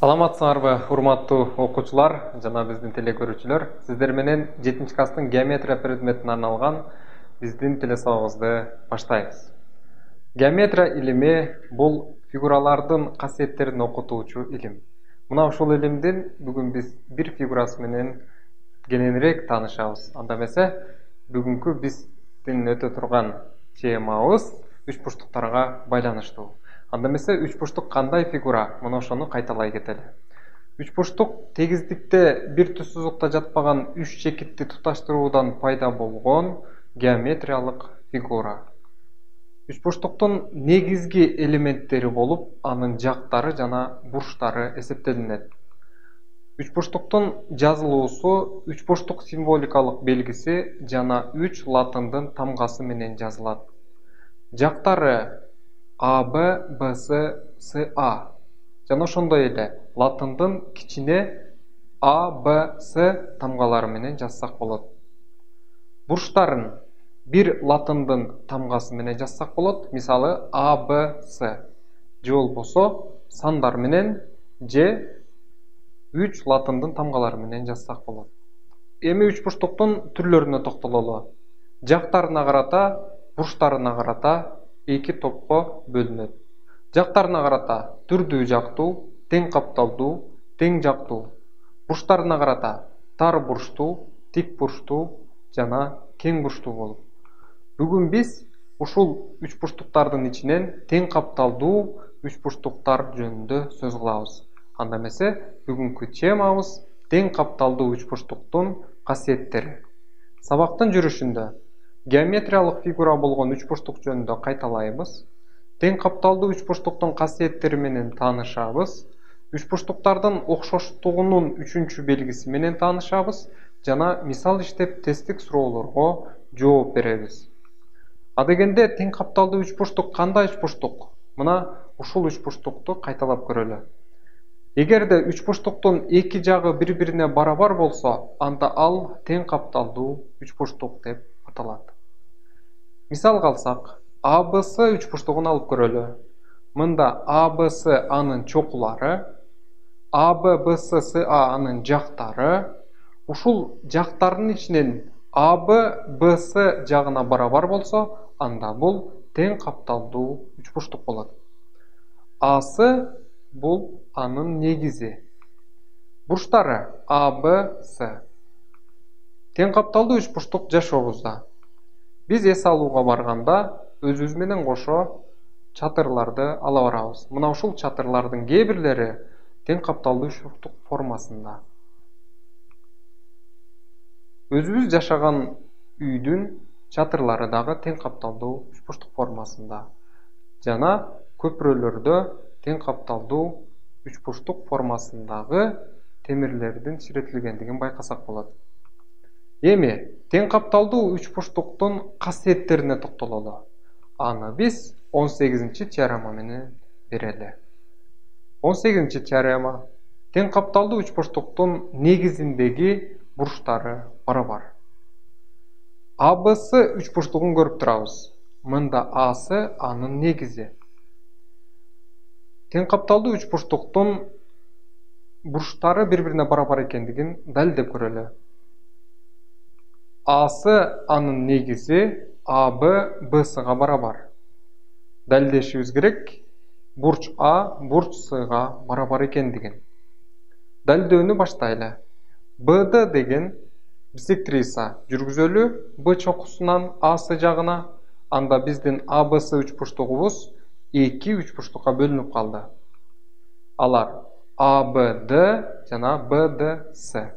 Саламатсыңарбы, урматтуу окуучулар жана биздин телекөрүүчүлөр. Сиздер менен 7 класстын геометрия предметине арналган биздин телесабагыбызды баштайбыз. Геометрия илими бул фигуралардын касиеттерин окутуучу илим. Мына ушул илимдин бүгүн биз бир фигурасы менен кененирээк таанышабыз. Анда эмесе бүгүнкү биздин өтө турган темабыз үч бурчтуктарга байланыштуу. Анда эмесе үч бурчтук кандай фигура? Мына ошону кайталай кетели. Үч бурчтук тегиздикте бир түз сызыкта жатпаган үч чекитти туташтыруудан пайда болгон геометриялык фигура. Үч бурчтуктун негизги элементтери болуп, анын жактары жана бурчтары эсептелинет. Үч бурчтуктун жазылуусу үч бурчтук символикалык белгиси жана 3 латындын тамгасы менен жазылат. Жактары АБ, БС, СА. Жана ошондой эле латындын кичине АБС тамгалары менен жазсак болот. Бурчтарын бир латындын тамгасы менен жазсак болот. Мисалы АБС. Же болбосо сандар менен же 3 латындын тамгалары менен жазсак болот. Эми үч бурчтуктун түрлөрүнө токтололу. Жактарына карата, бурчтарына карата эки топко бөлүнөт. Жактарына карата түрдүү жактуу, тең капталдуу, тең жактуу. Бурчтарына карата тар бурчтуу, тик бурчтуу жана кең бурчтуу болуп. Бүгүн биз ушул үч бурчтуктардын ичинен тең капталдуу үч бурчтуктар жөнүндө сөз кылабыз. Анда эмесе бүгүнкү темабыз тең капталдуу үч бурчтуктун касиеттери. Сабактын жүрүшүндө геометриялык фигура болгон үч бурчтук жөнүндө кайталайбыз. Тең капталдуу үч бурчтуктун касиеттери менен таанышабыз. Үч бурчтуктардын окшоштугунун үчүнчү белгиси менен таанышабыз жана мисал иштеп тесттик суроолорго жооп беребиз. Адегенде тең капталдуу үч бурчтук кандай үч бурчтук? Мына ушул үч бурчтукту кайталап көрөлү. Эгерде үч бурчтуктун эки жагы бири-бирине барабар болсо, анда ал тең капталдуу үч бурчтук деп аталат. Мисал алсак, АБС үч бурчтугун алып көрөлү. Мында АБС анын чокулары, АББС СА анын жактары. Ушул жактардын ичинен АББС жагына барабар болсо, анда бул тең капталдуу үч бурчтук болот. АС бул анын негизи. Бурчтары АБС. Тең капталдуу үч бурчтук жашообузда. Биз эс алууга барганда өзүбүз менен кошо чатырларды ала барабыз. Мына ушул чатырлардын кээ бирлери тең капталдуу үч бурчтук формасында. Өзүбүз жашаган үйдүн чатырлары дагы тең капталдуу үч бурчтук формасында. Жана көпүрөлөрдө тең капталдуу үч бурчтук формасындагы темирлердин чиретилгендигин байкасак болот. Эми тең капталдуу үч бурчтуктун касиеттерине токтололу. Аны биз 18-теорема менен берели. 18-теорема тең капталдуу үч бурчтуктун негизиндеги бурчтары барабар. АБС үч бурчтугун көрүп турабыз. Мында АС анын негизи. Тең капталдуу үч бурчтуктун бурчтары бири-бирине барабар экендигин далилдеп көрөлү. АС анын негизи АБ БСга барабар. Далилдешибиз керек, бурч А бурч Сга барабар экендигин. Далилдөөнү баштайлы. БД деген биссектриса жүргүзөлү Б чокусунан АС жагына. Анда биздин АБС үч бурчтугубуз эки үч бурчтукка бөлүнүп калды. Алар АБД жана БДС.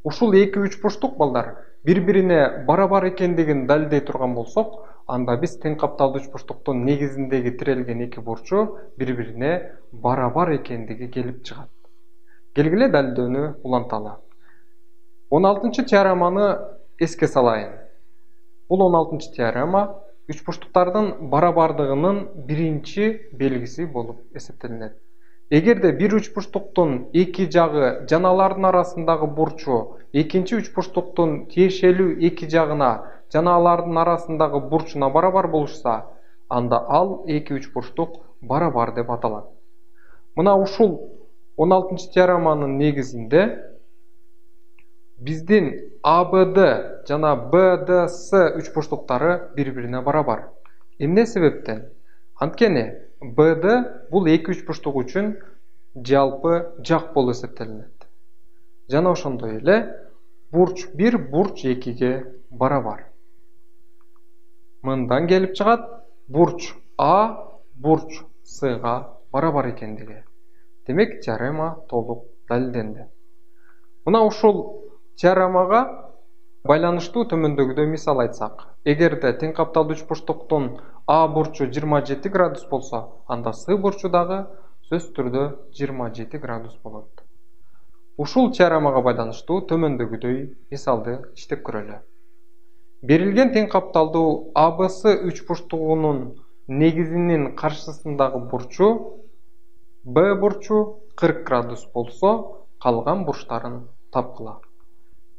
Ушул эки үч бурчтук балдар бири-бирине барабар экендигин далилдей турган болсок, анда биз тең капталдуу үч бурчтуктун негизиндеги тирелген эки бурчу бири-бирине барабар экендиги келип чыгат. Келгиле далилдөөнү уланталы. 16-теореманы эске салайын. Бул 16-теорема үч бурчтуктардын барабардыгынын биринчи белгиси болуп эсептелинет. Эгерде бир үч бурчтуктун эки жагы жана алардын арасындагы бурчу экинчи үч бурчтуктун тиешелүү эки жагына жана алардын арасындагы бурчуна барабар болушса, анда ал эки үч бурчтук барабар деп аталат. Мына ушул 16 теореманын негизинде биздин ABD жана BDS üçburчтуктары бири-бирине барабар. Эмне себептен? Анткени BD бул эки üçburчтук үчүн жалпы жак болуп эсептелинет. Жана ошондой эле бурч 1 бурч 2ге барабар. Мындан келип чыгат бурч А бурч S'га барабар экендиги. Демек теорема толук далилденди. Мына ушул теоремага байланыштуу төмөндөгүдөй мисал айтсак. Эгерде тең капталдуу üçburчтуктун А бурчу 27 градус болсо, анда С бурчу дагы сөз түрдө 27 градус болот. Ушул теоремага байланыштуу төмөндөгүдөй мисалды иштеп көрөлү. Берилген тең капталдуу АБС üçburчтугунун негизинин каршысындагы бурчу Б бурчу 40 градус болсо, калган бурчтарын тапкыла.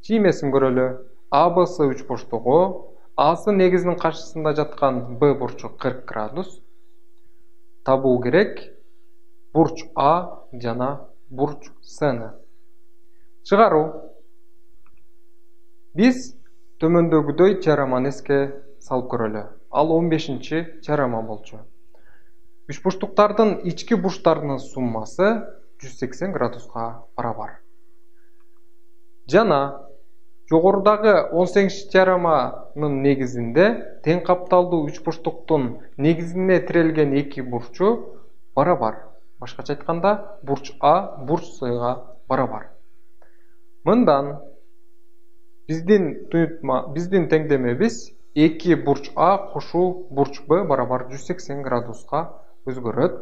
Чиймесин көрөлү. АБС üçburчтугу Асы негизинин каршысында жаткан Б бурчу 40 градус табуу керек бурч А жана бурч S'ны. Чыгаруу. Биз төмөндөгүдөй теореманы эске салып көрөлү. Ал 15-чи теорема болчу. Üçburчтуктардын ички бурчтарынын суммасы 180 градуска барабар. Жана жогорудагы 18 теореманын негизинде тең капталдуу üçburчтуктун негизине тирелген эки бурчу барабар. Башкача айтканда, бурч А бурч S'га барабар. Мындан биздин теңдемебиз 2 бурч А кошуу бурч Б барабар 180 градуска өзгөрөт.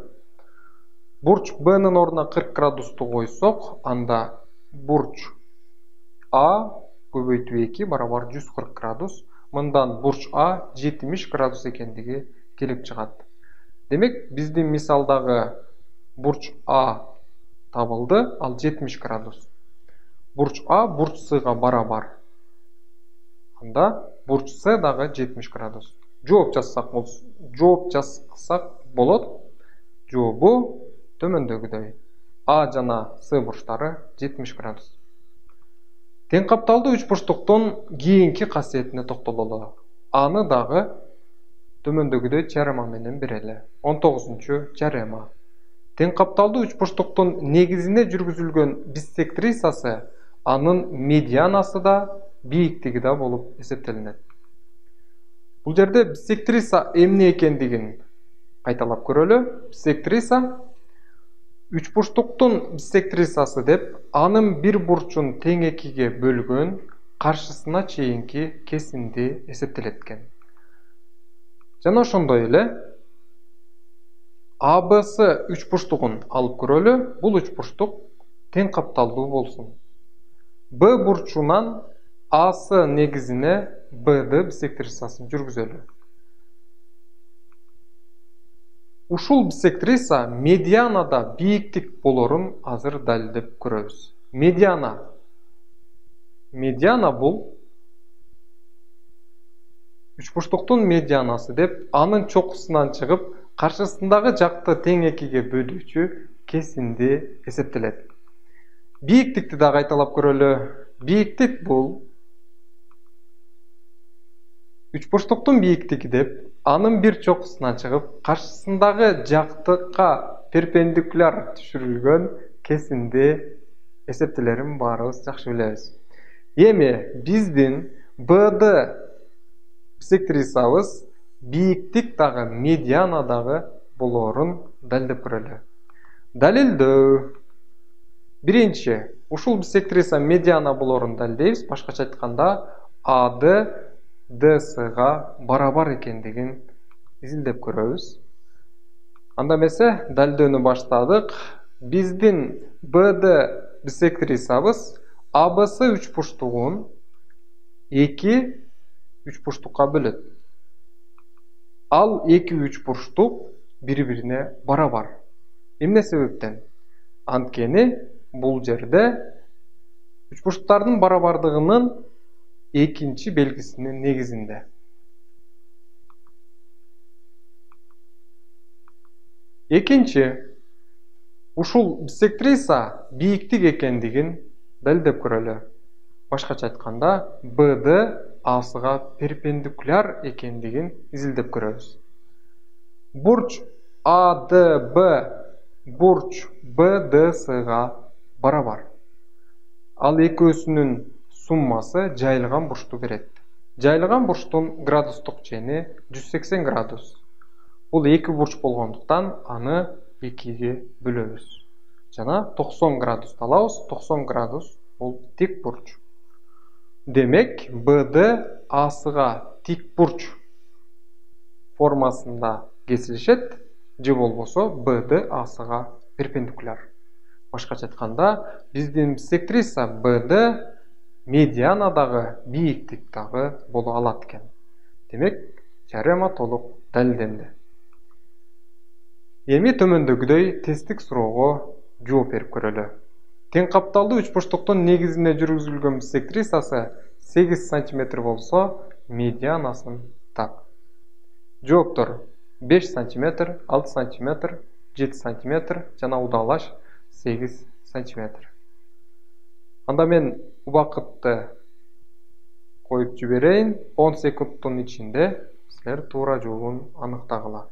Бурч Б'нын ордуна 40 градусту койсок, анда бурч А көбөйтүү 2 барабар 140 градус. Мындан бурч А 70 градус экендиги келип чыгат. Демек, биздин мисалдагы бурч А табылды, ал 70 градус. Бурч А бурч S'га барабар. Анда бурч С дагы 70 градус. Жооп жазсак болот. Жообу төмөндөгүдөй. А жана С бурчтары 70 градус. Тең капталдуу üçburчтуктун кийинки касиетине токтололу. Аны дагы төмөндөгүдөй теорема менен берели. 19-чу теорема. Тең капталдуу üçburчтуктун негизине жүргүзүлгөн биссектрисасы анын медианасы да бийиктиги да болуп эсептелинет. Бул жерде биссектриса эмне экендигин кайталап көрөлү. Биссектриса üçburчтуктун биссектрисасы деп анын бир бурчун тең экиге бөлгөн каршысына чейинки кесинди эсептелет экен. Жана ошондой эле АБС üçburчтугун алып көрөлү. Бул üçburчтук тең капталдуу болсун. Б бурчунан АС негизине БД биссектрисасын жүргүзөлү. Ушул биссектриса медианада бийиктик болорун азыр далилдеп көрөбүз. Медиана бул üçburчтуктун медианасы деп анын чокусунан чыгып, каршысындагы жакты тең экиге бөлүүчү кесинди эсептелет. Бийиктикти да кайталап көрөлү. Бийиктик бул üçburчтуктун бийиктиги деп анын бир чокусунан чыгып, каршысындагы жактыкка перпендикуляр түшүрүлгөн кесинди эсептелерин баарыбыз жакшы билебиз. Эми биздин БД биссектрисабыз бийиктик дагы медиана дагы болоорун далилдеп көрөлү. Далилдөө. Биринчи, ушул биссектриса медиана болоорун далилдейбиз. Башкача айтканда, АД ДСга барабар экендигин изилдеп көрөбүз. Анда эмесе далилдөөнү баштадык. Биздин БД биссектрисабыз АБС üçburчтугун 2 üçburчтукка бөлөт. Ал 2 üçburчтук бири-бирине барабар. Эмне себептен? Анткени бул жерде üçburчтуктардын барабардыгынын экинчи белгисинин негизинде. Экинчи, Ушул биссектриса бийиктик экендигин далилдеп көрөлү. Башкача айтканда, BD A'сыга перпендикуляр экендигин изилдеп көрөбүз. Бурч ADB бурч BDSга барабар. Ал экөөсүнүн суммасы жайылган бурчту берет. Жайылган бурчтун градустук чени 180 градус. Бул эки бурч болгондуктан аны экиге бөлөбүз. Жана 90 градус алабыз. 90 градус бул тик бурч. Демек, BD A'сыга тик бурч формасында кесилишет, же болбосо BD A'сыга перпендикуляр. Башкача айтканда, биздин биссектриса BD медианадагы бийиктик дагы боло алат экен. Демек, теорема толук далилденди. Эми төмөндөгүдөй тесттик суроого жооп берип көрөлү. Тең капталдуу үч бурчтуктун негизинде жүргүзүлгөн биссектрисасы 8 см болсо, медианасын тап. Жооптор 5 см, 6 см, 7 см жана удалаш 8 см. Анда мен убакытты коюп жиберейин. 10 секундтун ичинде силер туура жообун аныктагыла.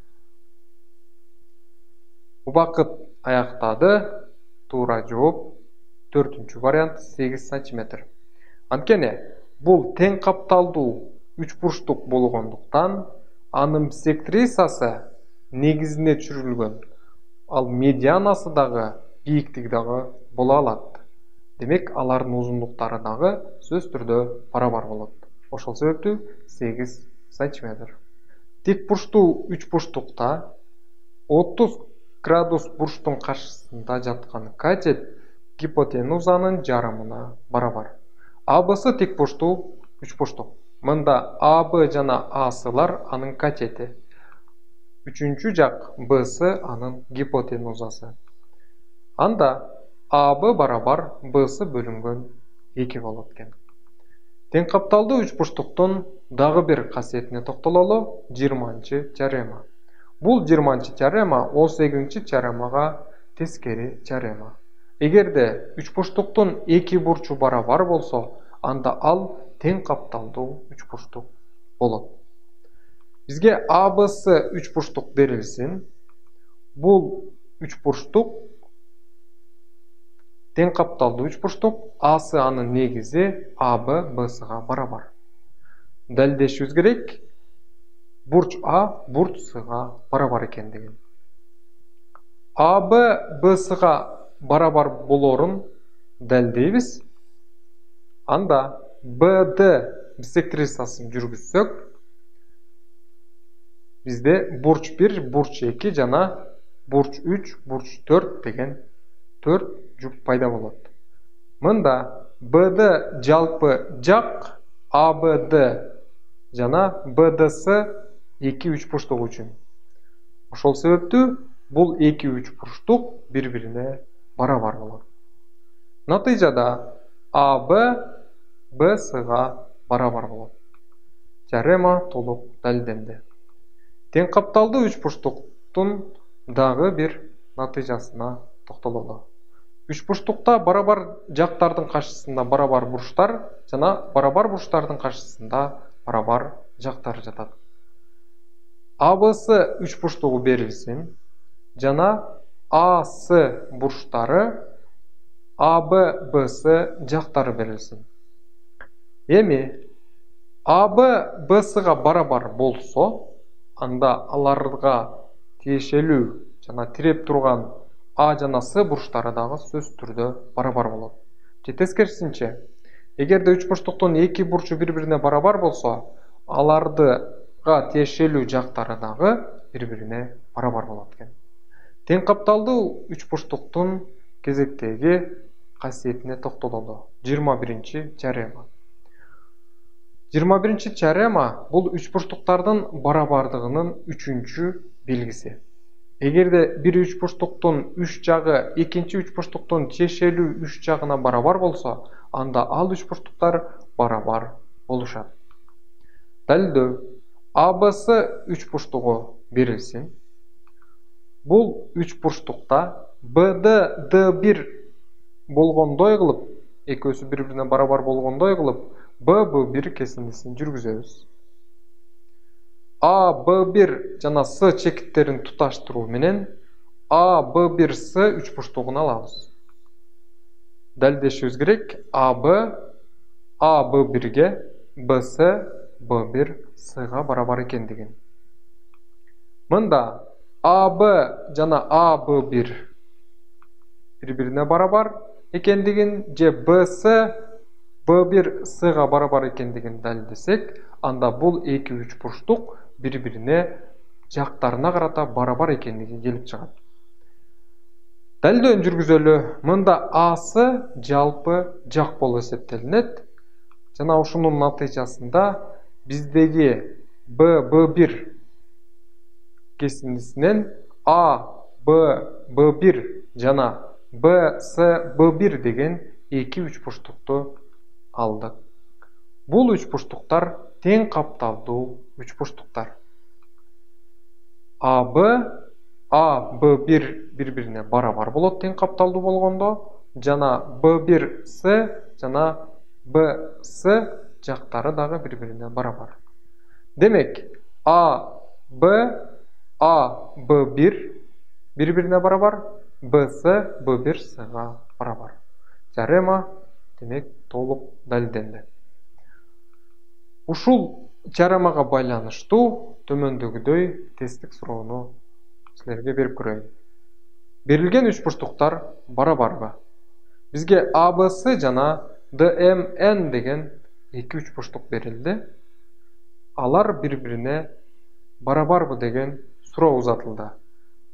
Убакыт аяктады. Туура жооп 4-чү вариант 8 см. Анткени бул тең капталдуу үч бурчтук болгондуктан анын биссектрисасы негизине түшүрүлгөн. Ал медианасы дагы бийиктиги дагы боло алат. Демек, алардын узундуктары дагы сөзсүз түрдө барабар болот. Ошол себептүү 8 см. Тик бурчтуу үч бурчтукта 30 градус бурчтун каршысында жаткан катет гипотенузанын жарымына барабар. АБсы тик бурчтуу үч бурчтук. Мында АБ жана A'сылар анын катети. Үчүнчү жак Б'сы анын гипотенузасы. Анда АБ барабар Б'сы бөлүнгөн 2 болот экен. Тең капталдуу үч бурчтуктун дагы бир касиетине токтололу. 20-чы теорема. Бул 20-чы теорема 18-чы теоремага тескери теорема. Эгерде үч бурчтуктун эки бурчу барабар болсо, анда ал тең капталдуу үч бурчтук болот. Бизге АБсы үч бурчтук берилсин. Бул үч бурчтук тең капталдуу үч бурчтук, A'сы анын негизи АБ Б'сыга барабар. Далилдешибиз керек, бурч А бурч Сыга барабар экендигин. АБ Б'сыга барабар болорун далилдейбиз. Анда BD биссектрисасын жүргүзсөк, бизде бурч 1, бурч 2 жана бурч 3, бурч 4 деген 4 жүк пайда болот. Мында BD жалпы жак ABD жана BDсы 2-3 бурчтук үчүн. Ошол себептүү бул 2-3 бурчтук бири-бирине барабар болот. Натыйжада АБ Б'сыга барабар болот. Теорема толук далилденди. Тең капталдуу үч бурчтуктун дагы бир натыйжасына токтололу. Үч бурчтукта барабар жактардын каршысында барабар бурчтар жана барабар бурчтардын каршысында барабар жактар жатат. АБсы үч бурчтугу берилсин жана A'сы бурчтары, АБ Б'сы жактары берилсин. Эми АБ Б'сыга барабар болсо, анда аларга тиешелүү жана тиреп турган А жана С бурчтары дагы сөзсүз түрдө барабар болот. Же тескерисинче, эгерде үч бурчтуктун эки бурчу бири-бирине барабар болсо, алардыга тиешелүү жактары дагы бири-бирине барабар болот экен. Тең капталдуу үч бурчтуктун кезектеги касиетине токтололу. 21-чи теорема. 21-чи теорема бул үч бурчтуктардын барабардыгынын үчүнчү белгиси. Эгерде бир үч бурчтуктун үч жагы экинчи үч бурчтуктун тиешелүү үч жагына барабар болсо, анда ал үч бурчтуктар барабар болушат. Далилдөө. АБсы үч бурчтугу берилсин. Бул үч бурчтукта B'da D1 болгондой кылып, экөөсү бири-бирине барабар болгондой кылып, B1 кесиндисин жүргүзөбүз. A B1 жана S чекиттерин туташтыруу менен A B1 S үчбурчтугун алабыз. Далилдешибиз керек. AB A B1-ге, BS B1 S-га барабар экендигин. Мында AB жана A B1 бири-бирине барабар экендигин же BS B1 S-га барабар экендигин далилдесек, анда бул эки үчбурчтук бири-бирине жактарына карата барабар экендиги келип чыгат. Далилдөөнү жүргүзөлү. Мында Асы жалпы жак болуп эсептелинет. Жана ушунун натыйжасында биздеги B1 кесиндисинен A B1 жана BS B1 деген эки үчбурчтукту алдык. Бул үчбурчтуктар тең капталдуу үчбурчтуктар. AB A B1 бири-бирине барабар болот тең капталдуу болгондо, жана B1 S жана BS жактары дагы бири-бирине барабар. Демек, A B1 бири-бирине барабар, BS B1 S-га барабар. Теорема демек толук далилденди. Ушул теоремага байланыштуу төмөндөгүдөй тесттик суроону силерге берип көрөйүн. Берилген үчбурчтуктар барабарбы? Бизге ABC жана DMN деген эки үчбурчтук берилди. Алар бири-бирине барабарбы деген суроо узатылды.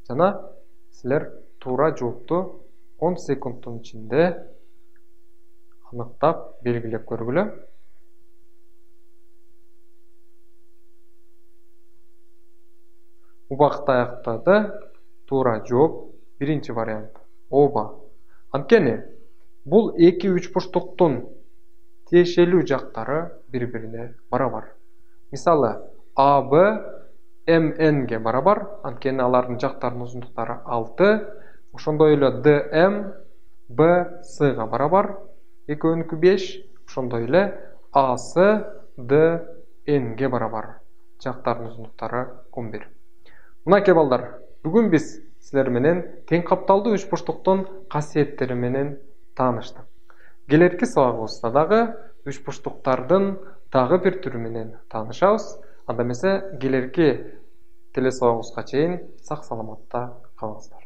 Жана силер туура жоопту 10 секундтун ичинде аныктап белгилеп көргүлө. Убакыт аяктады. Туура жооп биринчи вариант. Оба. Анткени бул эки үчбурчтуктун тиешелүү жактары бири-бирине барабар. Мисалы, AB MN-ге барабар, анткени алардын жактарынын узундуктары 6. Ошондой эле DM BS-га барабар, экөөнүкү 5. Ошондой эле AC DN-ге барабар, жактарынын узундуктары 11. Мынакей балдар, бүгүн биз силер менен тең капталдуу үчбурчтуктун касиеттери менен тааныштык. Келерки сабагыбызда дагы үчбурчтуктардын дагы бир түрү менен таанышабыз. Анда эмесе келерки телесабагыбызга чейин сак саламатта калыңыздар.